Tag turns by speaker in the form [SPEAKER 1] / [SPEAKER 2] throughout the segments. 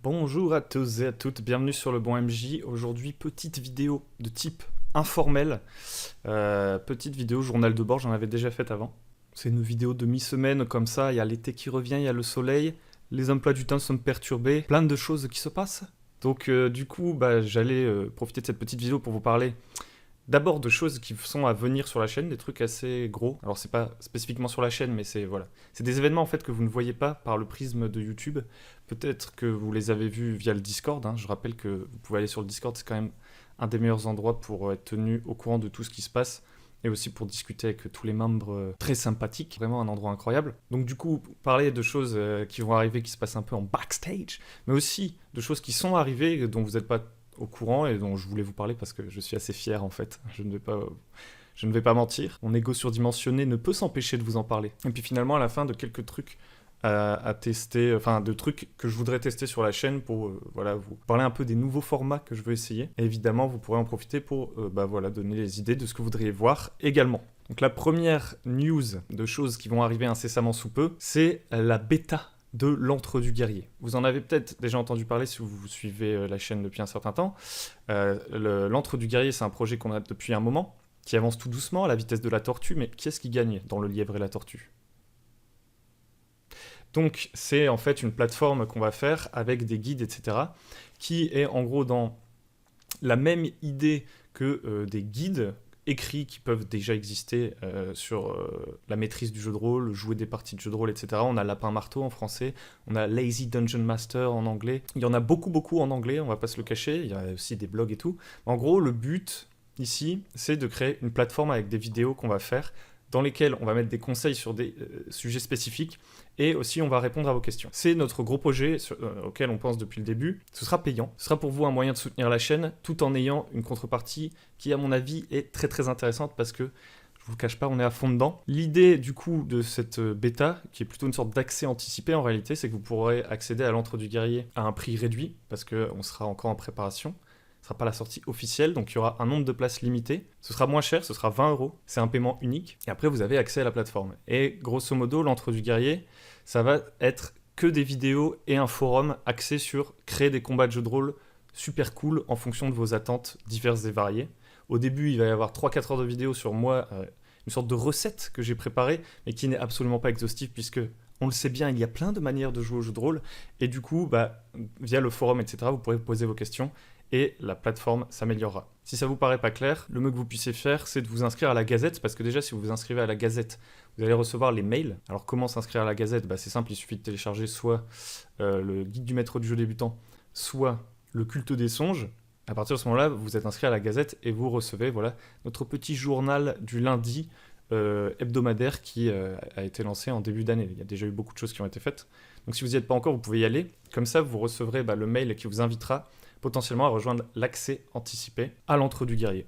[SPEAKER 1] Bonjour à tous et à toutes, bienvenue sur le Bon MJ. Aujourd'hui, petite vidéo de type informel. Petite vidéo journal de bord, j'en avais déjà fait avant. C'est une vidéo de mi-semaine comme ça, il y a l'été qui revient, il y a le soleil, les emplois du temps sont perturbés, plein de choses qui se passent. Donc du coup, j'allais profiter de cette petite vidéo pour vous parler d'abord de choses qui sont à venir sur la chaîne, des trucs assez gros. Alors c'est pas spécifiquement sur la chaîne, mais c'est des événements en fait que vous ne voyez pas par le prisme de YouTube. Peut-être que vous les avez vus via le Discord. Je rappelle que vous pouvez aller sur le Discord, c'est quand même un des meilleurs endroits pour être tenu au courant de tout ce qui se passe. Et aussi pour discuter avec tous les membres très sympathiques. Vraiment un endroit incroyable. Donc du coup, parler de choses qui vont arriver, qui se passent un peu en backstage, mais aussi de choses qui sont arrivées, dont vous n'êtes pas au courant et dont je voulais vous parler parce que je suis assez fier en fait. Je ne vais pas mentir. Mon ego surdimensionné ne peut s'empêcher de vous en parler. Et puis finalement, à la fin de quelques trucs à tester, enfin de trucs que je voudrais tester sur la chaîne pour vous parler un peu des nouveaux formats que je veux essayer. Et évidemment, vous pourrez en profiter pour donner les idées de ce que vous voudriez voir également. Donc la première news de choses qui vont arriver incessamment sous peu, c'est la bêta de l'Antre du Guerrier. Vous en avez peut-être déjà entendu parler si vous suivez la chaîne depuis un certain temps. L'Antre du Guerrier, c'est un projet qu'on a depuis un moment, qui avance tout doucement à la vitesse de la tortue, mais qui est-ce qui gagne dans le lièvre et la tortue ? Donc c'est en fait une plateforme qu'on va faire avec des guides, etc., qui est en gros dans la même idée que des guides écrits qui peuvent déjà exister sur la maîtrise du jeu de rôle, jouer des parties de jeu de rôle, etc. On a Lapin Marteau en français, on a Lazy Dungeon Master en anglais. Il y en a beaucoup en anglais, on va pas se le cacher, il y a aussi des blogs et tout. En gros, le but ici, c'est de créer une plateforme avec des vidéos qu'on va faire, dans lesquelles on va mettre des conseils sur des sujets spécifiques, et aussi on va répondre à vos questions. C'est notre gros projet auquel on pense depuis le début. Ce sera payant, ce sera pour vous un moyen de soutenir la chaîne, tout en ayant une contrepartie qui, à mon avis, est très intéressante, parce que, je vous le cache pas, on est à fond dedans. L'idée, du coup, de cette bêta, qui est plutôt une sorte d'accès anticipé, en réalité, c'est que vous pourrez accéder à l'Antre du Guerrier à un prix réduit, parce qu'on sera encore en préparation. Ce ne sera pas la sortie officielle, donc il y aura un nombre de places limité. Ce sera moins cher, ce sera 20 €. C'est un paiement unique. Et après, vous avez accès à la plateforme. Et grosso modo, l'Antre du Guerrier, ça va être que des vidéos et un forum axé sur créer des combats de jeux de rôle super cool en fonction de vos attentes diverses et variées. Au début, il va y avoir 3-4 heures de vidéo sur moi, une sorte de recette que j'ai préparée, mais qui n'est absolument pas exhaustive, puisque, on le sait bien, il y a plein de manières de jouer au jeu de rôle. Et du coup, via le forum, etc., vous pourrez poser vos questions. Et la plateforme s'améliorera. Si ça vous paraît pas clair, le mieux que vous puissiez faire, c'est de vous inscrire à la Gazette, parce que déjà, si vous vous inscrivez à la Gazette, vous allez recevoir les mails. Alors comment s'inscrire à la Gazette ? C'est simple, il suffit de télécharger soit le guide du maître du jeu débutant, soit le culte des songes. À partir de ce moment-là, vous êtes inscrit à la Gazette et vous recevez notre petit journal du lundi hebdomadaire qui a été lancé en début d'année. Il y a déjà eu beaucoup de choses qui ont été faites. Donc si vous n'y êtes pas encore, vous pouvez y aller. Comme ça, vous recevrez le mail qui vous invitera potentiellement à rejoindre l'accès anticipé à l'Antre du Guerrier.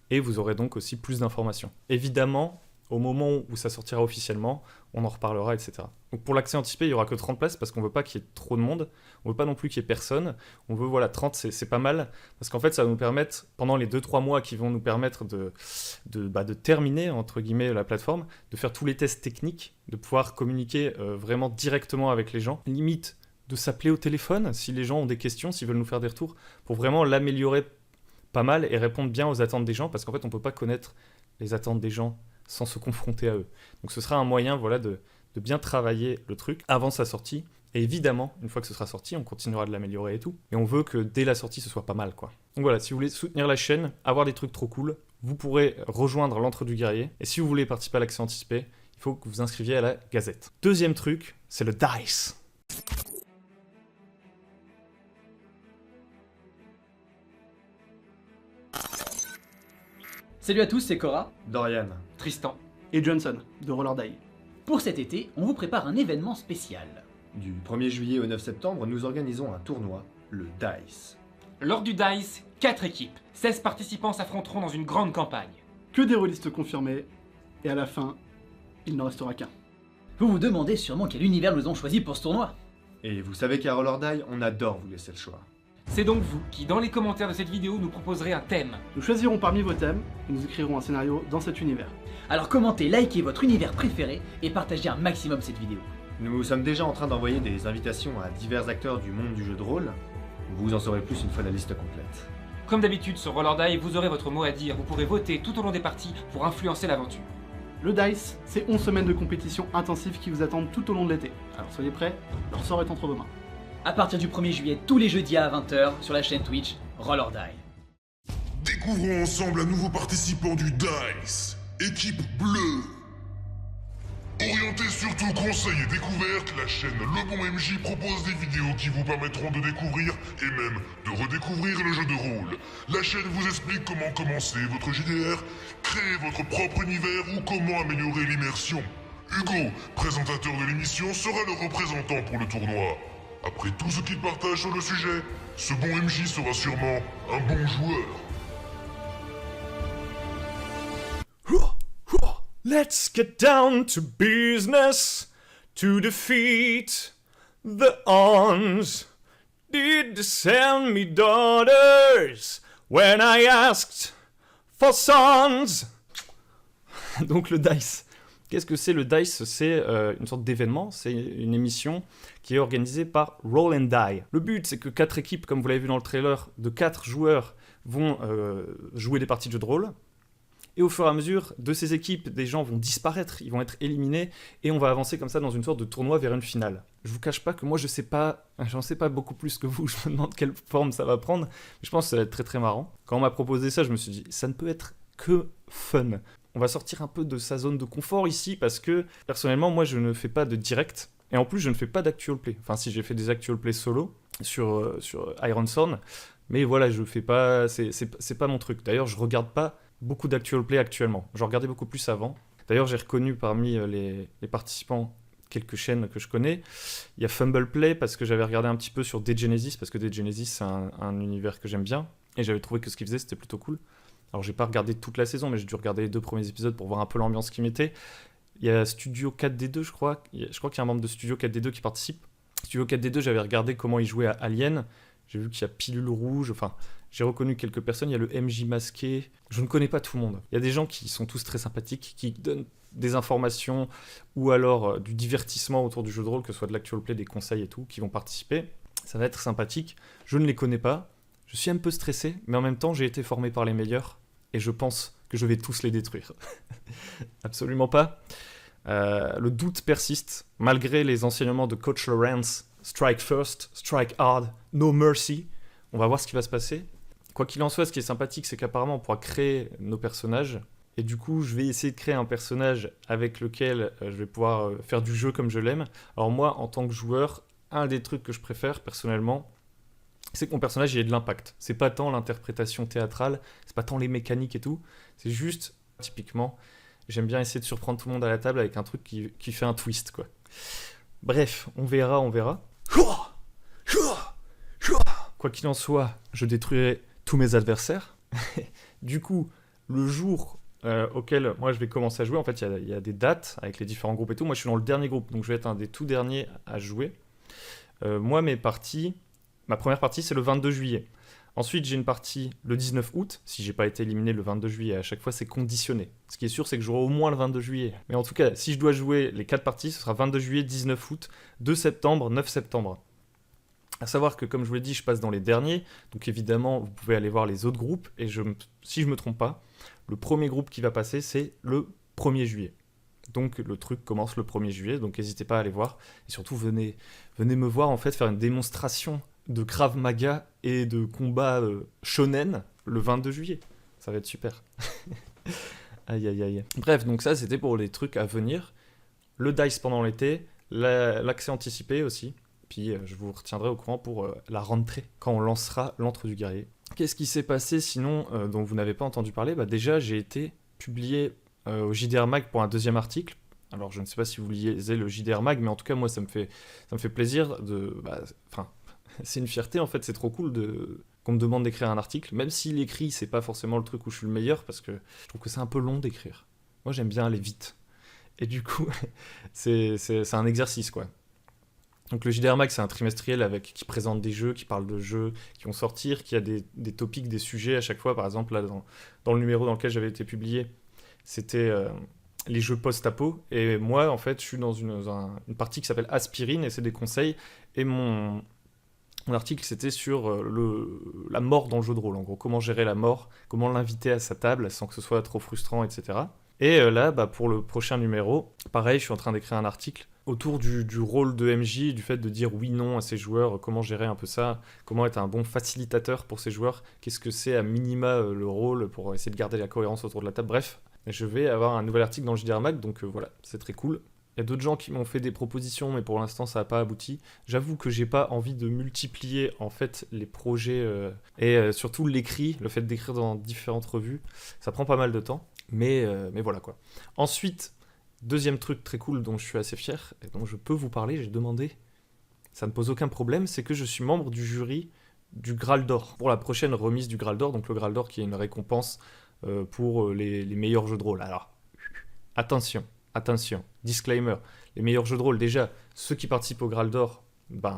[SPEAKER 1] Et vous aurez donc aussi plus d'informations. Évidemment, au moment où ça sortira officiellement, on en reparlera, etc. Donc pour l'accès anticipé, il n'y aura que 30 places, parce qu'on ne veut pas qu'il y ait trop de monde, on ne veut pas non plus qu'il y ait personne, on veut 30, c'est pas mal, parce qu'en fait ça va nous permettre, pendant les 2-3 mois qui vont nous permettre de terminer, entre guillemets, la plateforme, de faire tous les tests techniques, de pouvoir communiquer vraiment directement avec les gens, limite de s'appeler au téléphone si les gens ont des questions, s'ils veulent nous faire des retours, pour vraiment l'améliorer pas mal et répondre bien aux attentes des gens, parce qu'en fait on ne peut pas connaître les attentes des gens sans se confronter à eux. Donc ce sera un moyen de bien travailler le truc avant sa sortie, et évidemment, une fois que ce sera sorti, on continuera de l'améliorer et tout, et on veut que dès la sortie ce soit pas mal, quoi. Donc voilà, si vous voulez soutenir la chaîne, avoir des trucs trop cool, vous pourrez rejoindre l'Antre du Guerrier, et si vous voulez participer à l'accès anticipé, il faut que vous inscriviez à la Gazette. Deuxième truc, c'est le DICE.
[SPEAKER 2] Salut à tous, c'est Cora,
[SPEAKER 3] Dorian,
[SPEAKER 4] Tristan.
[SPEAKER 5] Et Johnson, de Roller Die.
[SPEAKER 2] Pour cet été, on vous prépare un événement spécial.
[SPEAKER 3] du 1er juillet au 9 septembre, nous organisons un tournoi, le DICE.
[SPEAKER 4] Lors du DICE, 4 équipes, 16 participants s'affronteront dans une grande campagne.
[SPEAKER 5] Que des rôlistes confirmés, et à la fin, il n'en restera qu'un.
[SPEAKER 2] Vous vous demandez sûrement quel univers nous ont choisi pour ce tournoi.
[SPEAKER 3] Et vous savez qu'à Roller Die, on adore vous laisser le choix.
[SPEAKER 4] C'est donc vous qui, dans les commentaires de cette vidéo, nous proposerez un thème.
[SPEAKER 5] Nous choisirons parmi vos thèmes, et nous écrirons un scénario dans cet univers.
[SPEAKER 2] Alors commentez, likez votre univers préféré et partagez un maximum cette vidéo.
[SPEAKER 3] Nous sommes déjà en train d'envoyer des invitations à divers acteurs du monde du jeu de rôle. Vous en saurez plus une fois la liste complète.
[SPEAKER 4] Comme d'habitude sur Roll or Die, vous aurez votre mot à dire, vous pourrez voter tout au long des parties pour influencer l'aventure.
[SPEAKER 5] Le DICE, c'est 11 semaines de compétition intensive qui vous attendent tout au long de l'été. Alors soyez prêts, leur sort est entre vos mains.
[SPEAKER 2] À partir du 1er juillet, tous les jeudis à 20h sur la chaîne Twitch Roll or Die.
[SPEAKER 6] Découvrons ensemble un nouveau participant du DICE, équipe bleue. Orientée surtout conseils et découvertes, la chaîne Le Bon MJ propose des vidéos qui vous permettront de découvrir et même de redécouvrir le jeu de rôle. La chaîne vous explique comment commencer votre JDR, créer votre propre univers ou comment améliorer l'immersion. Hugo, présentateur de l'émission, sera le représentant pour le tournoi. Après tout ce qu'il partage sur le sujet, ce bon MJ sera sûrement un bon joueur.
[SPEAKER 1] Let's get down to business to defeat the Ons. Did they send me daughters when I asked for sons? Donc le DICE. Qu'est-ce que c'est le DICE? C'est une sorte d'événement, c'est une émission qui est organisée par Roll and Die. Le but, c'est que 4 équipes, comme vous l'avez vu dans le trailer, de 4 joueurs vont jouer des parties de jeux de rôle. Et au fur et à mesure de ces équipes, des gens vont disparaître, ils vont être éliminés, et on va avancer comme ça dans une sorte de tournoi vers une finale. Je vous cache pas que moi j'en sais pas beaucoup plus que vous, je me demande quelle forme ça va prendre, mais je pense que ça va être très très marrant. Quand on m'a proposé ça, je me suis dit, ça ne peut être que fun. On va sortir un peu de sa zone de confort ici, parce que personnellement, moi je ne fais pas de direct, et en plus je ne fais pas d'actual play. Enfin si, j'ai fait des actual play solo sur Iron Thorn, mais voilà, je fais pas, c'est pas mon truc. D'ailleurs, je regarde pas beaucoup d'actual play actuellement. J'en regardais beaucoup plus avant. D'ailleurs, j'ai reconnu parmi les participants quelques chaînes que je connais. Il y a Fumble Play, parce que j'avais regardé un petit peu sur Dead Genesis, parce que Dead Genesis, c'est un univers que j'aime bien, et j'avais trouvé que ce qu'il faisait, c'était plutôt cool. Alors, j'ai pas regardé toute la saison, mais j'ai dû regarder les 2 premiers épisodes pour voir un peu l'ambiance qu'ils mettaient. Il y a Studio 4D2, je crois. Je crois qu'il y a un membre de Studio 4D2 qui participe. Studio 4D2, j'avais regardé comment ils jouaient à Alien. J'ai vu qu'il y a Pilule Rouge, enfin... J'ai reconnu quelques personnes, il y a le MJ masqué. Je ne connais pas tout le monde. Il y a des gens qui sont tous très sympathiques, qui donnent des informations ou alors du divertissement autour du jeu de rôle, que ce soit de l'actual play, des conseils et tout, qui vont participer. Ça va être sympathique. Je ne les connais pas. Je suis un peu stressé, mais en même temps, j'ai été formé par les meilleurs et je pense que je vais tous les détruire. Absolument pas. Le doute persiste, malgré les enseignements de Coach Lawrence. Strike first, strike hard, no mercy. On va voir ce qui va se passer. Quoi qu'il en soit, ce qui est sympathique, c'est qu'apparemment, on pourra créer nos personnages. Et du coup, je vais essayer de créer un personnage avec lequel je vais pouvoir faire du jeu comme je l'aime. Alors moi, en tant que joueur, un des trucs que je préfère, personnellement, c'est que mon personnage ait de l'impact. C'est pas tant l'interprétation théâtrale, c'est pas tant les mécaniques et tout. C'est juste, typiquement, j'aime bien essayer de surprendre tout le monde à la table avec un truc qui fait un twist, quoi. Bref, on verra. Quoi qu'il en soit, je détruirai tous mes adversaires. Du coup, le jour auquel moi je vais commencer à jouer, en fait, il y a des dates avec les différents groupes et tout. Moi, je suis dans le dernier groupe, donc je vais être un des tout derniers à jouer. Moi, ma première partie, c'est le 22 juillet. Ensuite, j'ai une partie le 19 août, si j'ai pas été éliminé le 22 juillet. À chaque fois, c'est conditionné. Ce qui est sûr, c'est que j'aurai au moins le 22 juillet. Mais en tout cas, si je dois jouer les 4 parties, ce sera 22 juillet, 19 août, 2 septembre, 9 septembre. À savoir que, comme je vous l'ai dit, je passe dans les derniers, donc évidemment, vous pouvez aller voir les autres groupes, et si je me trompe pas, le premier groupe qui va passer, c'est le 1er juillet. Donc le truc commence le 1er juillet, donc n'hésitez pas à aller voir, et surtout venez me voir en fait faire une démonstration de Krav Maga et de combat shonen le 22 juillet. Ça va être super. Aïe aïe aïe. Bref, donc ça c'était pour les trucs à venir. Le DICE pendant l'été, l'accès anticipé aussi. Puis je vous retiendrai au courant pour la rentrée, quand on lancera l'Antre du Guerrier. Qu'est-ce qui s'est passé sinon dont vous n'avez pas entendu parler? Déjà, j'ai été publié au JDR Mag pour un 2e article. Alors, je ne sais pas si vous lisez le JDR Mag, mais en tout cas, moi, ça me fait plaisir de... c'est une fierté, en fait, c'est trop cool qu'on me demande d'écrire un article, même si l'écrit, c'est pas forcément le truc où je suis le meilleur, parce que je trouve que c'est un peu long d'écrire. Moi, j'aime bien aller vite. Et du coup, c'est un exercice, quoi. Donc le JDR Mag, c'est un trimestriel qui présente des jeux, qui parle de jeux qui vont sortir, qui a des topics, des sujets à chaque fois. Par exemple, là, dans le numéro dans lequel j'avais été publié, c'était les jeux post-apo. Et moi, en fait, je suis dans une partie qui s'appelle Aspirine, et c'est des conseils. Et mon article, c'était sur la mort dans le jeu de rôle. En gros, comment gérer la mort, comment l'inviter à sa table sans que ce soit trop frustrant, etc. Et là, pour le prochain numéro, pareil, je suis en train d'écrire un article autour du rôle de MJ, du fait de dire oui, non à ses joueurs, comment gérer un peu ça, comment être un bon facilitateur pour ses joueurs, qu'est-ce que c'est à minima le rôle pour essayer de garder la cohérence autour de la table. Bref, je vais avoir un nouvel article dans le JDR Mag, donc voilà, c'est très cool. Il y a d'autres gens qui m'ont fait des propositions, mais pour l'instant ça n'a pas abouti. J'avoue que j'ai pas envie de multiplier en fait les projets et surtout l'écrit, le fait d'écrire dans différentes revues, ça prend pas mal de temps, mais voilà quoi. Ensuite, deuxième truc très cool dont je suis assez fier et dont je peux vous parler, j'ai demandé, ça ne pose aucun problème, c'est que je suis membre du jury du Graal d'Or pour la prochaine remise du Graal d'Or, donc le Graal d'Or qui est une récompense pour les meilleurs jeux de rôle. Alors, attention, disclaimer, les meilleurs jeux de rôle, déjà, ceux qui participent au Graal d'Or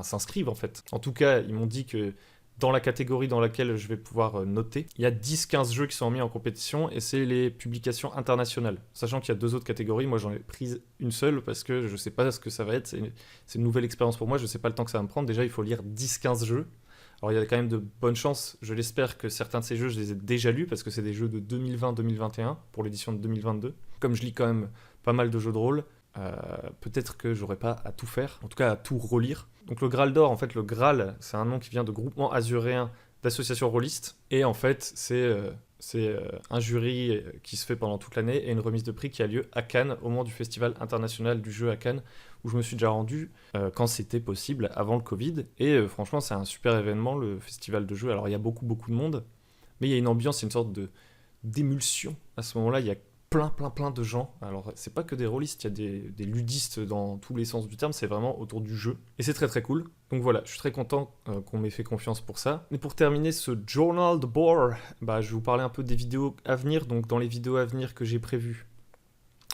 [SPEAKER 1] s'inscrivent en fait. En tout cas, ils m'ont dit que dans la catégorie dans laquelle je vais pouvoir noter, il y a 10-15 jeux qui sont mis en compétition et c'est les publications internationales. Sachant qu'il y a 2 autres catégories, moi j'en ai prise une seule parce que je sais pas ce que ça va être, c'est une nouvelle expérience pour moi, je sais pas le temps que ça va me prendre. Déjà, il faut lire 10-15 jeux. Alors il y a quand même de bonnes chances, je l'espère que certains de ces jeux, je les ai déjà lus parce que c'est des jeux de 2020-2021 pour l'édition de 2022. Comme je lis quand même pas mal de jeux de rôle, peut-être que j'aurai pas à tout faire, en tout cas à tout relire. Donc le Graal d'Or, en fait, le Graal, c'est un nom qui vient de groupement azuréen d'associations rôlistes. Et en fait, c'est un jury qui se fait pendant toute l'année et une remise de prix qui a lieu à Cannes, au moment du Festival international du jeu à Cannes, où je me suis déjà rendu quand c'était possible, avant le Covid. Et franchement, c'est un super événement, le festival de jeu. Alors il y a beaucoup de monde, mais il y a une ambiance, une sorte d'émulsion. À ce moment-là, il y a plein de gens. Alors, c'est pas que des rôlistes, il y a des ludistes dans tous les sens du terme, c'est vraiment autour du jeu. Et c'est très cool. Donc voilà, je suis très content qu'on m'ait fait confiance pour ça. Et pour terminer ce Journal de Bore, je vais vous parler un peu des vidéos à venir. Donc dans les vidéos à venir que j'ai prévues,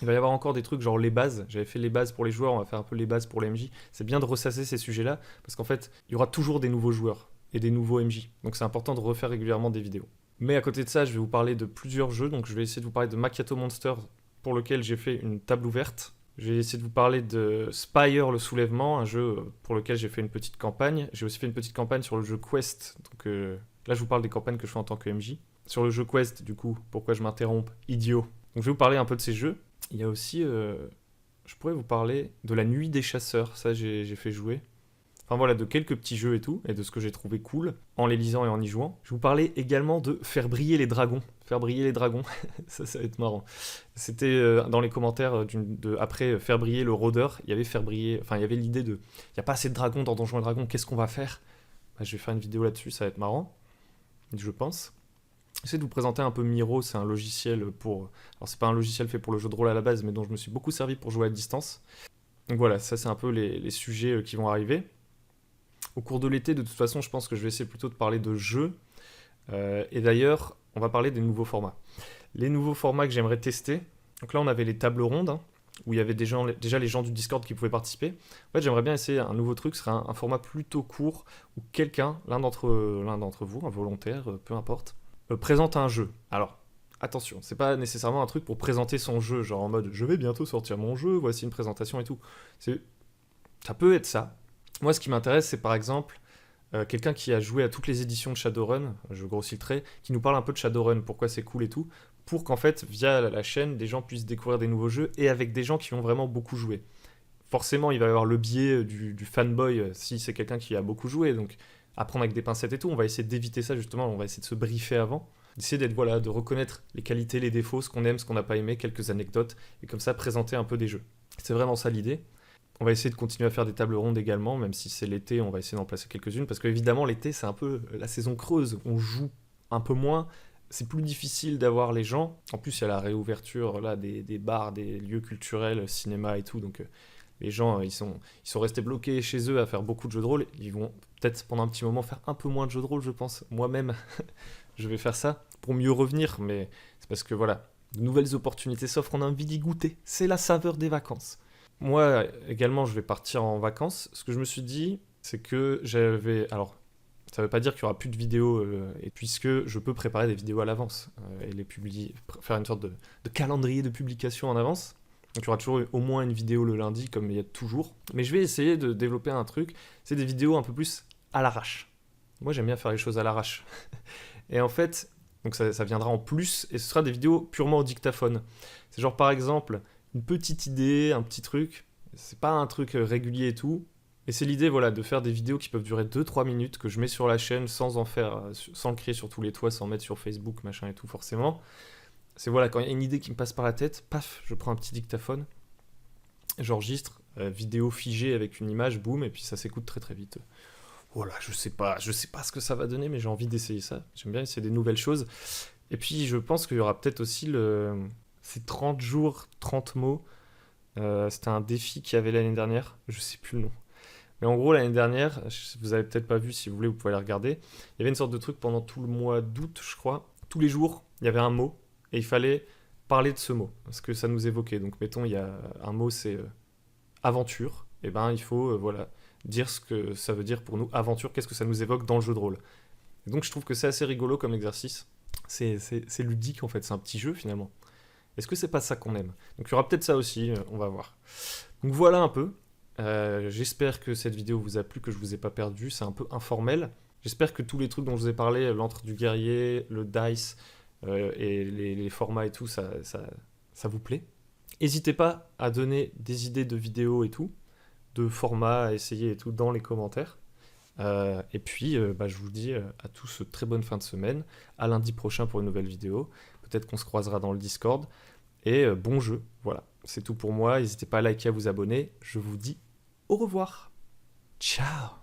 [SPEAKER 1] il va y avoir encore des trucs genre les bases. J'avais fait les bases pour les joueurs, on va faire un peu les bases pour les MJ. C'est bien de ressasser ces sujets-là, parce qu'en fait, il y aura toujours des nouveaux joueurs et des nouveaux MJ. Donc c'est important de refaire régulièrement des vidéos. Mais à côté de ça, je vais vous parler de plusieurs jeux. Donc je vais essayer de vous parler de Macchiato Monster, pour lequel j'ai fait une table ouverte. Je vais essayer de vous parler de Spire le Soulèvement, un jeu pour lequel j'ai fait une petite campagne. J'ai aussi fait une petite campagne sur le jeu Quest. Donc là, je vous parle des campagnes que je fais en tant que MJ. Sur le jeu Quest, du coup, pourquoi je m'interromps, idiot. Donc je vais vous parler un peu de ces jeux. Il y a aussi, je pourrais vous parler de La Nuit des Chasseurs. Ça, j'ai fait jouer. Enfin voilà, de quelques petits jeux et tout, et de ce que j'ai trouvé cool, en les lisant et en y jouant. Je vous parlais également de Faire briller les dragons. Faire briller les dragons, ça va être marrant. C'était dans les commentaires après Faire briller le rôdeur, il y avait l'idée de, il n'y a pas assez de dragons dans Donjons et Dragons, qu'est-ce qu'on va faire ? Je vais faire une vidéo là-dessus, ça va être marrant, je pense. J'essaie de vous présenter un peu Miro, c'est un logiciel alors c'est pas un logiciel fait pour le jeu de rôle à la base, mais dont je me suis beaucoup servi pour jouer à distance. Donc voilà, ça c'est un peu les sujets qui vont arriver. Au cours de l'été, de toute façon, je pense que je vais essayer plutôt de parler de jeux. Et d'ailleurs, on va parler des nouveaux formats. Les nouveaux formats que j'aimerais tester. Donc là, on avait les tables rondes, où il y avait déjà les gens du Discord qui pouvaient participer. En fait, j'aimerais bien essayer un nouveau truc. Ce serait un format plutôt court, où quelqu'un, l'un d'entre vous, un volontaire, peu importe, présente un jeu. Alors, attention, c'est pas nécessairement un truc pour présenter son jeu, genre en mode « je vais bientôt sortir mon jeu, voici une présentation et tout ». Ça peut être ça. Moi, ce qui m'intéresse, c'est par exemple quelqu'un qui a joué à toutes les éditions de Shadowrun, je grossis le trait, qui nous parle un peu de Shadowrun, pourquoi c'est cool et tout, pour qu'en fait, via la chaîne, des gens puissent découvrir des nouveaux jeux et avec des gens qui ont vraiment beaucoup joué. Forcément, il va y avoir le biais du fanboy si c'est quelqu'un qui a beaucoup joué, donc apprendre avec des pincettes et tout, on va essayer d'éviter ça justement, on va essayer de se briefer avant, d'essayer de reconnaître les qualités, les défauts, ce qu'on aime, ce qu'on n'a pas aimé, quelques anecdotes, et comme ça présenter un peu des jeux. C'est vraiment ça l'idée. On va essayer de continuer à faire des tables rondes également, même si c'est l'été, on va essayer d'en placer quelques-unes, parce qu'évidemment, l'été, c'est un peu la saison creuse. On joue un peu moins, c'est plus difficile d'avoir les gens. En plus, il y a la réouverture là, des bars, des lieux culturels, cinéma et tout, donc les gens, ils sont restés bloqués chez eux à faire beaucoup de jeux de rôle. Ils vont peut-être, pendant un petit moment, faire un peu moins de jeux de rôle, je pense. Moi-même, je vais faire ça pour mieux revenir, mais c'est parce que, voilà, de nouvelles opportunités s'offrent, on a envie d'y goûter. C'est la saveur des vacances. Moi, également, je vais partir en vacances. Ce que je me suis dit, c'est que alors, ça ne veut pas dire qu'il n'y aura plus de vidéos, et puisque je peux préparer des vidéos à l'avance et les publier, faire une sorte de calendrier de publication en avance. Donc il y aura toujours au moins une vidéo le lundi, comme il y a toujours. Mais je vais essayer de développer un truc, c'est des vidéos un peu plus à l'arrache. Moi, j'aime bien faire les choses à l'arrache. Et en fait, donc ça viendra en plus, et ce sera des vidéos purement au dictaphone. C'est genre, par exemple, une petite idée, un petit truc. C'est pas un truc régulier et tout. Et c'est l'idée, voilà, de faire des vidéos qui peuvent durer 2-3 minutes, que je mets sur la chaîne sans le crier sur tous les toits, sans mettre sur Facebook, machin et tout, forcément. C'est voilà, quand il y a une idée qui me passe par la tête, paf, je prends un petit dictaphone, j'enregistre, vidéo figée avec une image, boum, et puis ça s'écoute très très vite. Voilà, je sais pas ce que ça va donner, mais j'ai envie d'essayer ça. J'aime bien essayer des nouvelles choses. Et puis je pense qu'il y aura peut-être aussi ces 30 jours, 30 mots. C'était un défi qu'il y avait l'année dernière, je sais plus le nom. Mais en gros, l'année dernière, vous avez peut-être pas vu, si vous voulez, vous pouvez aller regarder. Il y avait une sorte de truc pendant tout le mois d'août, je crois. Tous les jours, il y avait un mot, et il fallait parler de ce mot, parce que ça nous évoquait. Donc mettons, il y a un mot, c'est aventure. Et ben il faut voilà, dire ce que ça veut dire pour nous, aventure, qu'est-ce que ça nous évoque dans le jeu de rôle. Et donc je trouve que c'est assez rigolo comme exercice. C'est ludique en fait, c'est un petit jeu finalement. Est-ce que c'est pas ça qu'on aime? Donc il y aura peut-être ça aussi, on va voir. Donc voilà un peu. J'espère que cette vidéo vous a plu, que je vous ai pas perdu, c'est un peu informel. J'espère que tous les trucs dont je vous ai parlé, l'antre du guerrier, le dice et les formats et tout, ça vous plaît. N'hésitez pas à donner des idées de vidéos et tout, de formats à essayer et tout dans les commentaires. Et puis je vous dis à tous très bonne fin de semaine, à lundi prochain pour une nouvelle vidéo. Peut-être qu'on se croisera dans le Discord. Et bon jeu, voilà, c'est tout pour moi. N'hésitez pas à liker, à vous abonner. Je vous dis au revoir. Ciao.